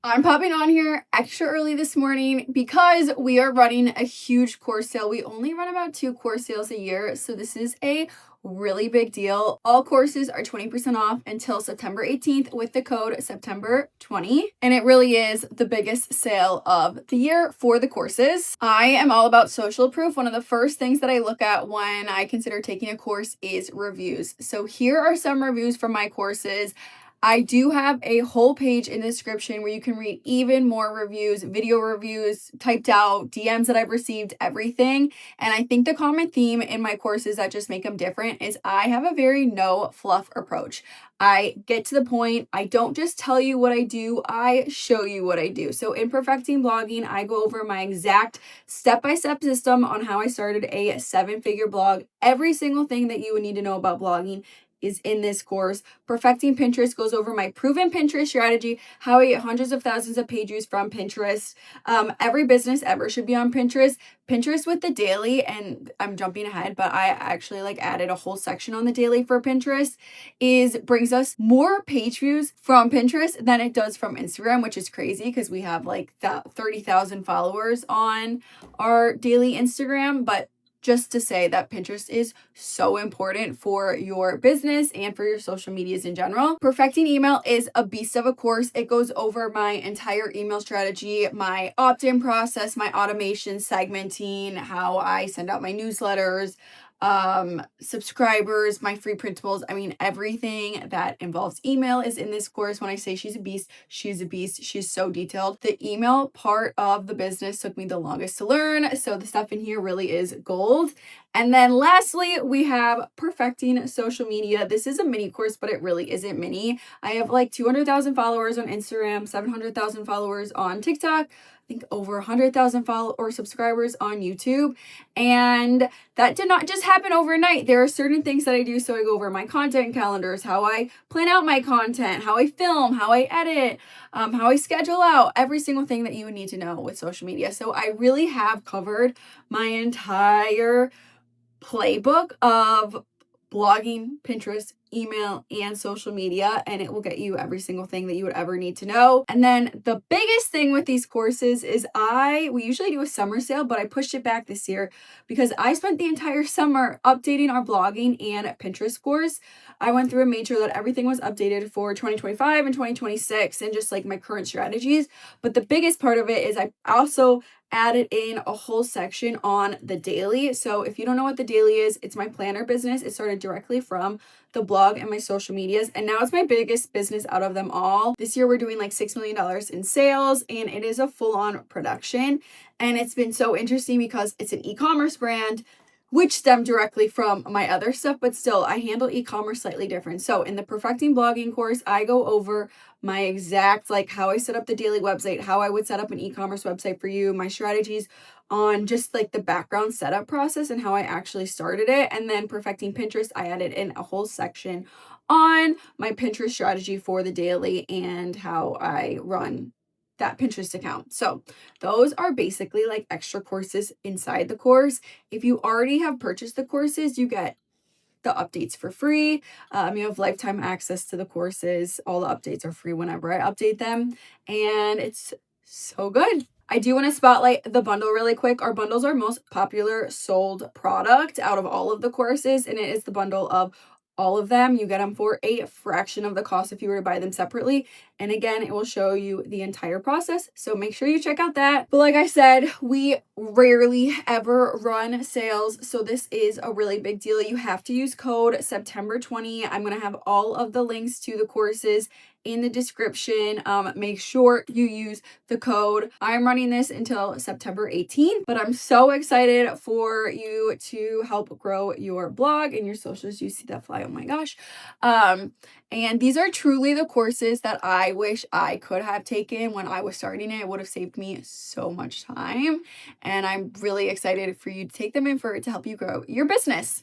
I'm popping on here extra early this morning because we are running a huge course sale. We only run about 2 course sales a year, so this is a really big deal. All courses are 20% off until September 18th with the code September20, and it really is the biggest sale of the year for the courses. I am all about social proof. One of the first things that I look at when I consider taking a course is reviews. So here are some reviews from my courses. I do have a whole page in the description where you can read even more reviews, video reviews, typed out, DMs that I've received, everything. And I think the common theme in my courses that just make them different is I have a very no fluff approach. I get to the point. I don't just tell you what I do, I show you what I do. So in Perfecting Blogging, I go over my exact step-by-step system on how I started a 7-figure blog. Every single thing that you would need to know about blogging is in this course. Perfecting Pinterest goes over my proven Pinterest strategy, how I get hundreds of thousands of page views from Pinterest. Every business ever should be on Pinterest. Pinterest with the daily, and I'm jumping ahead, but I actually added a whole section on the daily for Pinterest, brings us more page views from Pinterest than it does from Instagram, which is crazy because we have 30,000 followers on our daily Instagram. But just to say that Pinterest is so important for your business and for your social medias in general. Perfecting Email is a beast of a course. It goes over my entire email strategy, my opt-in process, my automation, segmenting, how I send out my newsletters, subscribers, my free printables. I mean, everything that involves email is in this course. When I say she's a beast, she's a beast. She's so detailed. The email part of the business took me the longest to learn, so the stuff in here really is gold. And then lastly, we have Perfecting Social Media. This is a mini course, but it really isn't mini. I have 200,000 followers on Instagram, 700,000 followers on TikTok, I think over 100,000 follow or subscribers on YouTube. And that did not just happen overnight. There are certain things that I do. So I go over my content calendars, how I plan out my content, how I film, how I edit, how I schedule out, every single thing that you would need to know with social media. So I really have covered my entire playbook of blogging, Pinterest, email, and social media, and it will get you every single thing that you would ever need to know. And then the biggest thing with these courses is we usually do a summer sale, but I pushed it back this year because I spent the entire summer updating our blogging and Pinterest course. I went through and made sure that everything was updated for 2025 and 2026 and just my current strategies. But the biggest part of it is I also added in a whole section on the daily. So if you don't know what the daily is, it's my planner business. It started directly from the blog and my social medias, and now it's my biggest business out of them all. This year we're doing $6 million in sales, and it is a full-on production. And it's been so interesting because it's an e-commerce brand, which stemmed directly from my other stuff, but still I handle e-commerce slightly different. So in the Perfecting Blogging course, I go over my exact how I set up the daily website, how I would set up an e-commerce website for you, my strategies on just the background setup process and how I actually started it. And then Perfecting Pinterest, I added in a whole section on my Pinterest strategy for the daily and how I run that Pinterest account. So those are basically extra courses inside the course. If you already have purchased the courses, you get the updates for free. You have lifetime access to the courses. All the updates are free whenever I update them, and it's so good. I do want to spotlight the bundle really quick. Our bundle is our most popular sold product out of all of the courses, and it is the bundle of all of them. You get them for a fraction of the cost if you were to buy them separately. And again, it will show you the entire process. So make sure you check out that. But like I said, we rarely ever run sales. So this is a really big deal. You have to use code September20. I'm going to have all of the links to the courses in the description. Make sure you use the code. I'm running this until September 18th, but I'm so excited for you to help grow your blog and your socials. You see that fly? Oh my gosh. And these are truly the courses that I wish I could have taken when I was starting it. It would have saved me so much time. And I'm really excited for you to take them and for it to help you grow your business.